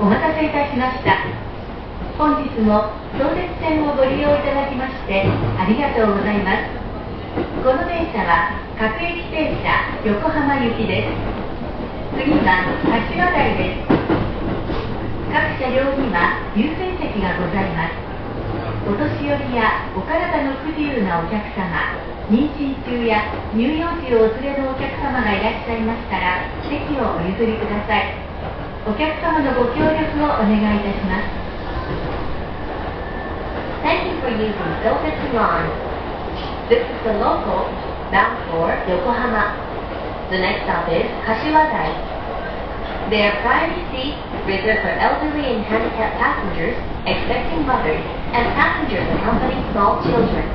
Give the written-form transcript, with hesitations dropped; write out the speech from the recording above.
お待たせいたしました。本日も相鉄線をご利用いただきましてありがとうございます。この電車は各駅停車横浜行きです。次は柏台です。各車両には優先席がございます。お年寄りやお体の不自由なお客様、妊娠中や乳幼児をお連れのお客様がいらっしゃいましたら席をお譲りください。お客様のご協力をお願いいたします。 Thank you for using Silvestre Line. This is the local bound for Yokohama. The next stop is Kashiwadai. They are priority seats reserved for elderly and handicapped passengers, expecting mothers, and passengers accompanying small children.